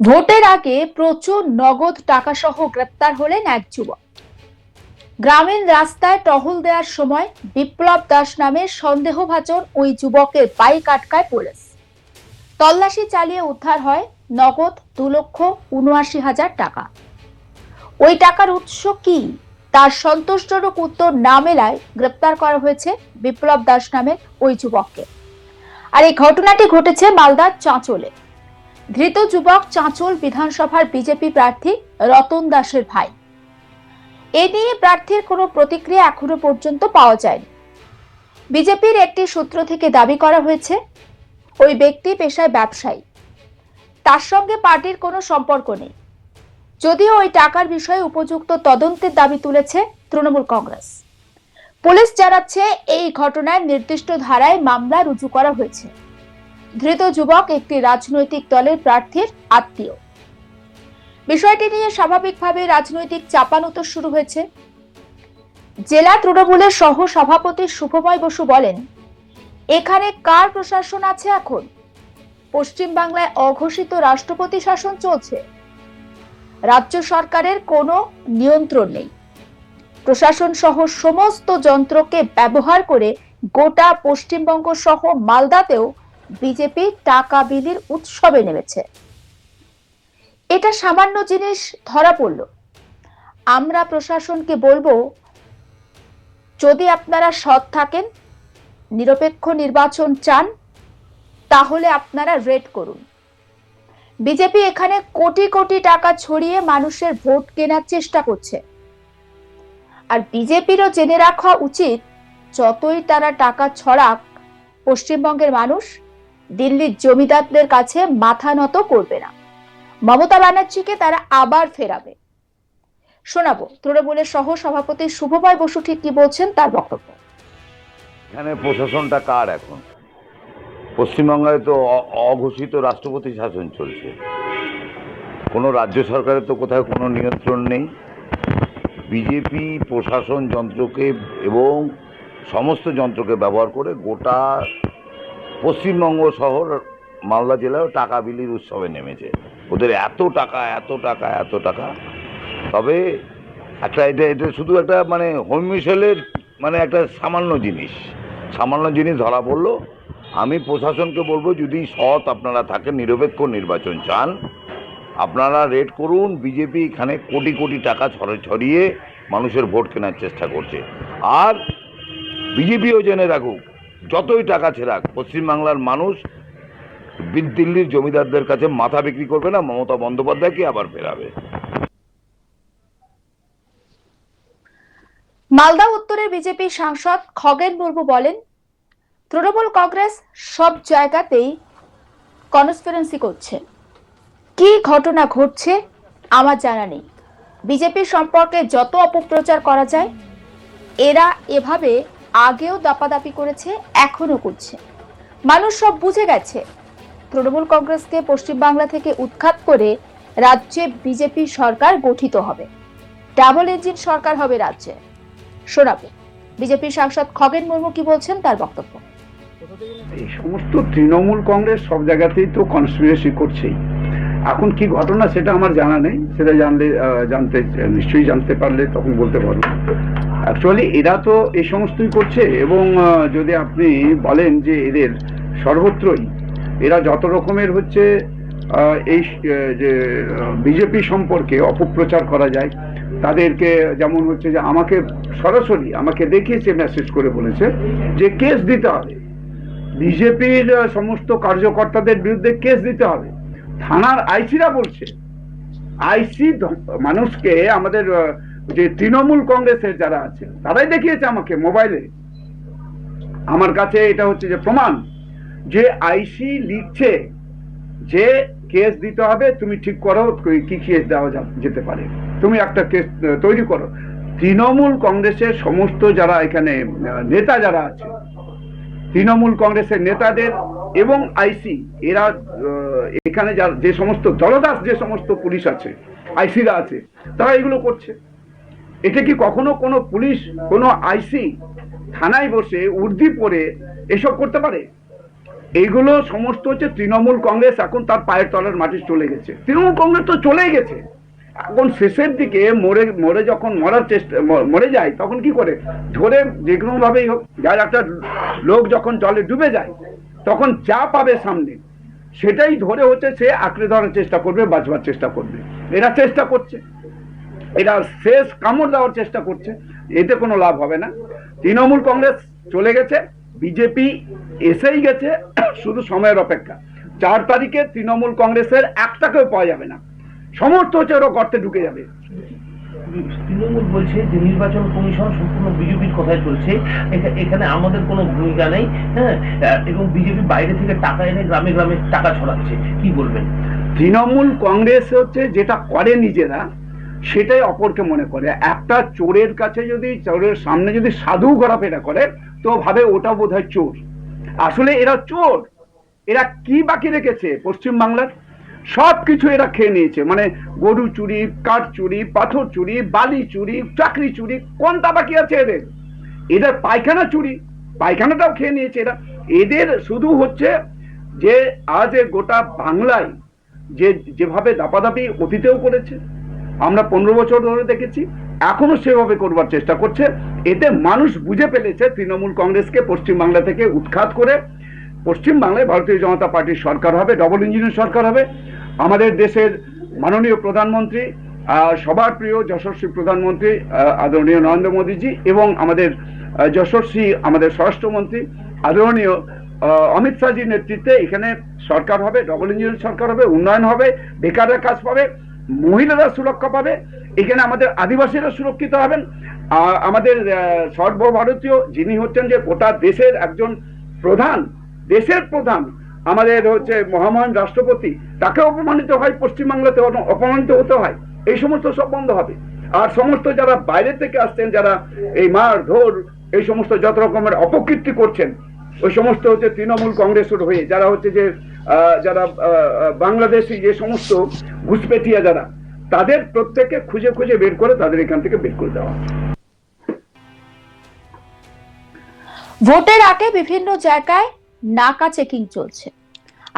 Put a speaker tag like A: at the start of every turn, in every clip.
A: ভোটের আগে প্রচুর নগদ টাকা সহ গ্রেপ্তার হলেন এক যুবক। গ্রামীণ রাস্তায় টহল দেওয়ার সময় বিপ্লব দাস নামে সন্দেহভাজন ওই যুবকের বাইক আটকায় পুলিশ। তল্লাশি চালিয়ে উদ্ধার হয় নগদ 2,79,000 টাকা। ওই টাকার উৎস কি তার সন্তোষজনক উত্তর না মেলায় গ্রেপ্তার করা হয়েছে বিপ্লব দাস নামের ওই যুবককে। আর এই ঘটনাটি ঘটেছে মালদার চাঁচলে। ধৃত যুবক চাঁচল বিধানসভার বিজেপি প্রার্থী রতন দাসের ভাই। এ নিয়ে প্রার্থীর কোনো প্রতিক্রিয়া এখনো পর্যন্ত পাওয়া যায়নি। বিজেপির একটি সূত্র থেকে দাবি করা হয়েছে ওই ব্যক্তি পেশায় ব্যবসায়ী, তার সঙ্গে পার্টির কোনো সম্পর্ক নেই। যদিও ওই টাকার বিষয়ে উপযুক্ত তদন্তের দাবি তুলেছে তৃণমূল কংগ্রেস। পুলিশ জানাচ্ছে এই ঘটনায় নির্দিষ্ট ধারায় মামলা রুজু করা হয়েছে। ধৃত যুবক একটি রাজনৈতিক দলের প্রার্থীর আত্মীয়। বিষয়টি নিয়ে স্বাভাবিকভাবে রাজনৈতিক চাপানুতর শুরু হয়েছে। জেলা তৃণমূলের সহ সভাপতি শুভময় বসু বলেন, এখানে কার প্রশাসন আছে? এখন পশ্চিম বাংলায় অঘোষিত রাষ্ট্রপতি শাসন চলছে। রাজ্য সরকারের কোনো নিয়ন্ত্রণ নেই। প্রশাসন সহ সমস্ত যন্ত্রকে ব্যবহার করে গোটা পশ্চিমবঙ্গ সহ মালদাতেও বিজেপি টাকা বিলির উৎসবে নেমেছে। এটা সামান্য জিনিস ধরা পড়ল। আমরা প্রশাসনকে বলবো, যদি আপনারা সৎ থাকেন, নিরপেক্ষ নির্বাচন চান, তাহলে আপনারা রেড করুন। বিজেপি এখানে কোটি কোটি টাকা ছড়িয়ে মানুষের ভোট কেনার চেষ্টা করছে। আর বিজেপিরও জেনে রাখা উচিত, যতই তারা টাকা ছড়াক, পশ্চিমবঙ্গের মানুষ দিল্লির জমিদারদের কাছে মাথা নত করবে না। মমতা ব্যানার্জিকে তারা আবার ফেরাবে। শোনাবো তৃণমূলের সহ সভাপতি শুভময় বসু ঠিক কি বলছেন তার বক্তব্য।
B: এখানে প্রশাসনটা কার? এখন পশ্চিমবঙ্গে তো অঘোষিত রাষ্ট্রপতি শাসন চলছে। কোনো রাজ্য সরকারের তো কোথাও কোনো নিয়ন্ত্রণ নেই। বিজেপি প্রশাসন যন্ত্রকে এবং সমস্ত যন্ত্রকে ব্যবহার করে গোটা পশ্চিমবঙ্গ শহর মালদা জেলায় টাকা বিলির উৎসবে নেমেছে। ওদের এত টাকা এত টাকা এত টাকা। তবে এটা শুধু একটা হোম মিশেলের একটা সামান্য জিনিস ধরা পড়লো। আমি প্রশাসনকে বলবো, যদি সৎ আপনারা থাকেন, নিরপেক্ষ নির্বাচন চান, আপনারা রেড করুন। বিজেপি এখানে কোটি কোটি টাকা ছড়িয়ে মানুষের ভোট কেনার চেষ্টা করছে। আর বিজেপিও জেনে রাখুক, যতই টাকা ছেড়াক, পশ্চিমবাংলার মানুষ দিল্লির জমিদারদের কাছে মাথা বিক্রি করবে না। মমতা বন্দ্যোপাধ্যায়কে আবার ফেরাবে।
A: মালদা উত্তরের বিজেপি সাংসদ খগেন মুর্মু বলেন, তৃণমূল কংগ্রেস সব জায়গাতেই কনস্পিরেন্সি করছে। কি ঘটনা ঘটছে আমার জানা নেই। বিজেপি সম্পর্কে যত অপপ্রচার করা যায়, এরা এভাবে আগেও দাপাদাপি করেছে, এখনো করছে। মানুষ সব বুঝে গেছে। তৃণমূল কংগ্রেসকে পশ্চিমবাংলা থেকে উৎখাত করে রাজ্যে বিজেপি সরকার গঠিত হবে। ডাবল ইঞ্জিন সরকার হবে রাজ্যে। শোনাবো বিজেপি সাংসদ খগেন মুর্মু কি বলছেন তার বক্তব্য।
C: এই সমস্ত তৃণমূল কংগ্রেস সব জায়গাতেই তো কনস্পিরেসি করছেই। এখন কি ঘটনা সেটা আমার জানা নেই, সেটা নিশ্চয়ই জানতে পারলে তখন বলতে পারবো। অ্যাকচুয়ালি এরা তো এই সমস্তই করছে, এবং যদি আপনি বলেন যে এদের সর্বত্রই এরা যত রকমের এই যে বিজেপি সম্পর্কে অপপ্রচার করা যায়, তাদেরকে যেমন যে আমাকে সরাসরি দেখিয়েছে, মেসেজ করে বলেছে যে কেস দিতে হবে, বিজেপির সমস্ত কার্যকর্তাদের বিরুদ্ধে কেস দিতে হবে। থানার আইসিরা বলছে, আইসি মানুষকে, আমাদের যে তৃণমূল কংগ্রেসের যারা আছে তারাই দেখিয়েছে আমাকে মোবাইলে। আমার কাছে এটা যে প্রমাণ যে আইসি লিখছে যে কেস দিতে হবে, তুমি ঠিক করো কি কেস দেওয়া যেতে পারে, তুমি একটা কেস তৈরি করো। তৃণমূল কংগ্রেসের সমস্ত যারা এখানে নেতা যারা আছে, তৃণমূল কংগ্রেসের নেতাদের এবং আইসি, এরা এখানে যে সমস্ত দলদাস, যে সমস্ত পুলিশ আছে, আইসিরা আছে, তারা এগুলো করছে। এটা কি কখনো কোনো পুলিশ, কোনো আইসি থানায় বসে উর্দি পরে এসব করতে পারে? এইগুলো সমস্ত হচ্ছে তৃণমূল কংগ্রেস এখন তার পায়ের তলার মাটি চলে গেছে। তৃণমূল কংগ্রেস তো চলেই গেছে, এখন শেষের দিকে মরে যখন মরে যায় তখন কি করে ধরে যে কোনো ভাবেই হোক, যার একটা লোক যখন জলে ডুবে যায় তখন যা পাবে সামনে সেটাই ধরে হচ্ছে সে আঁকড়ে ধরার চেষ্টা করবে, বাঁচবার চেষ্টা করবে। এরা চেষ্টা করছে, এরা শেষ কামড় দেওয়ার চেষ্টা করছে, এতে কোনো লাভ হবে না। তৃণমূল কংগ্রেস চলে গেছে, বিজেপি এসেই গেছে, শুধু সময়ের অপেক্ষা। 4 তারিখে তৃণমূল কংগ্রেসের একটাকেও পাওয়া যাবে না, সমস্ত হচ্ছে ওরা গর্তে ঢুকে যাবে।
D: তৃণমূল বলছে যে নির্বাচন কমিশন সম্পূর্ণ বিজেপির কথায় চলছে, এখানে আমাদের কোনো ভূমিকা নেই, হ্যাঁ, এবং বিজেপি বাইরে থেকে টাকা এনে গ্রামে গ্রামে টাকা ছড়াচ্ছে, কি বলবেন?
C: তৃণমূল কংগ্রেস হচ্ছে যেটা করে নিজেরা সেটাই অপরকে মনে করে। একটা চোরের কাছে যদি, চোরের সামনে যদি সাধু ঘোরাফেরা করে তো ভাবে ওটা বোধহয় চোর। আসলে এরা চোর। এরা কি বাকি রেখেছে? পশ্চিম বাংলার সব কিছু এরা খেয়ে নিয়েছে, মানে গরু চুরি, কাঠ চুরি, পাথর চুরি, বালি চুরি, চাকরি চুরি, কোনটা বাকি আছে এদের? এদের পায়খানা চুরি, পায়খানাটাও খেয়ে নিয়েছে এরা। এদের শুধু হচ্ছে যে আজ গোটা বাংলায় যেভাবে দাপাদাপি অতীতেও করেছে, আমরা 15 বছর ধরে দেখেছি, এখনো সেভাবে করবার চেষ্টা করছে। এতে মানুষ বুঝে ফেলেছে তৃণমূল কংগ্রেসকে পশ্চিমবাংলা থেকে উৎখাত করে পশ্চিমবাংলায় ভারতীয় জনতা পার্টির সরকার হবে, ডবল ইঞ্জিনের সরকার হবে। আমাদের দেশের মাননীয় প্রধানমন্ত্রী, সবার প্রিয় যশস্বী প্রধানমন্ত্রী আদরণীয় নরেন্দ্র মোদীজি, এবং আমাদের যশস্বী আমাদের স্বরাষ্ট্রমন্ত্রী আদরণীয় অমিত শাহজির নেতৃত্বে এখানে সরকার হবে, ডবল ইঞ্জিনের সরকার হবে, উন্নয়ন হবে, বেকাররা কাজ পাবে, মহিলারা সুরক্ষা পাবে, এখানে আমাদের আদিবাসীরা সুরক্ষিত হবেন। আমাদের সর্বভারতীয় যিনি হচ্ছেন যে গোটা দেশের একজন প্রধান, দেশের প্রধান, আমাদের হচ্ছে মহামহান রাষ্ট্রপতি, তাকে অপমানিত হয়, পশ্চিমবাংলাতে অপমানিত হতে হয়, এই সমস্ত সব বন্ধ হবে। আর সমস্ত যারা বাইরে থেকে আসছেন, যারা এই মার ধর এই সমস্ত যত রকমের অপকীর্তি করছেন, ওই সমস্ত হচ্ছে তৃণমূল কংগ্রেসের হয়ে যারা হচ্ছে যে যারা বাংলাদেশি যে সমস্ত ঘুষপেটিয়া যারা, তাদের প্রত্যেককে খুঁজে খুঁজে বের করে তাদের এখান থেকে বের করে দেওয়া।
A: ভোটের আগে বিভিন্ন জায়গায় নাকা চেকিং চলছে,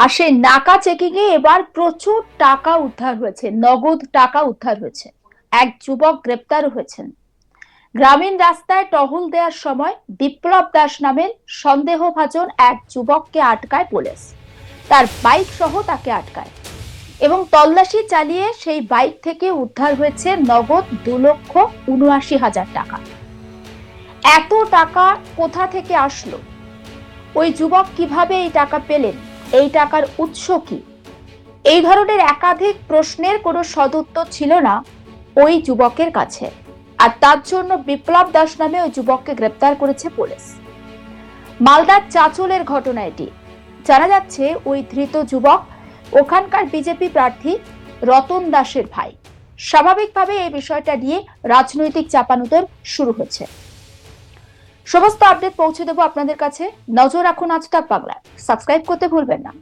A: আর সেই নাকা চেকিং এ এবার প্রচুর টাকা উদ্ধার হয়েছে, নগদ টাকা উদ্ধার হয়েছে। এক যুবক গ্রেপ্তার হয়েছেন। গ্রামীণ রাস্তায় টহল দেওয়ার সময় বিপ্লব দাস নামের সন্দেহভাজন এক যুবককে আটকায় পুলিশ। তার বাইক সহ তাকে আটকায় এবং তল্লাশি চালিয়ে সেই বাইক থেকে উদ্ধার হয়েছে নগদ 2,79,000 টাকা। এত টাকা কোথা থেকে আসলো? ওই যুবক কিভাবে এই টাকা পেলেন? এই টাকার উৎস কি? এই ধরনের একাধিক প্রশ্নের কোনো সদুত্তর ছিল না ওই যুবকের কাছে, আর তার জন্য বিপ্লব দাস নামে ওই যুবককে গ্রেপ্তার করেছে পুলিশ। মালদার চাঁচলের ঘটনা এটি। জানা যাচ্ছে ওই ধৃত যুবক ওখানকার বিজেপি প্রার্থী রতন দাসের ভাই। স্বাভাবিকভাবে এই বিষয়টা নিয়ে রাজনৈতিক চাপানুতর শুরু হচ্ছে। সমস্ত আপডেট পৌঁছে দেবো আপনাদের কাছে। নজর রাখুন আজ তাক বাংলা। সাবস্ক্রাইব করতে ভুলবেন না।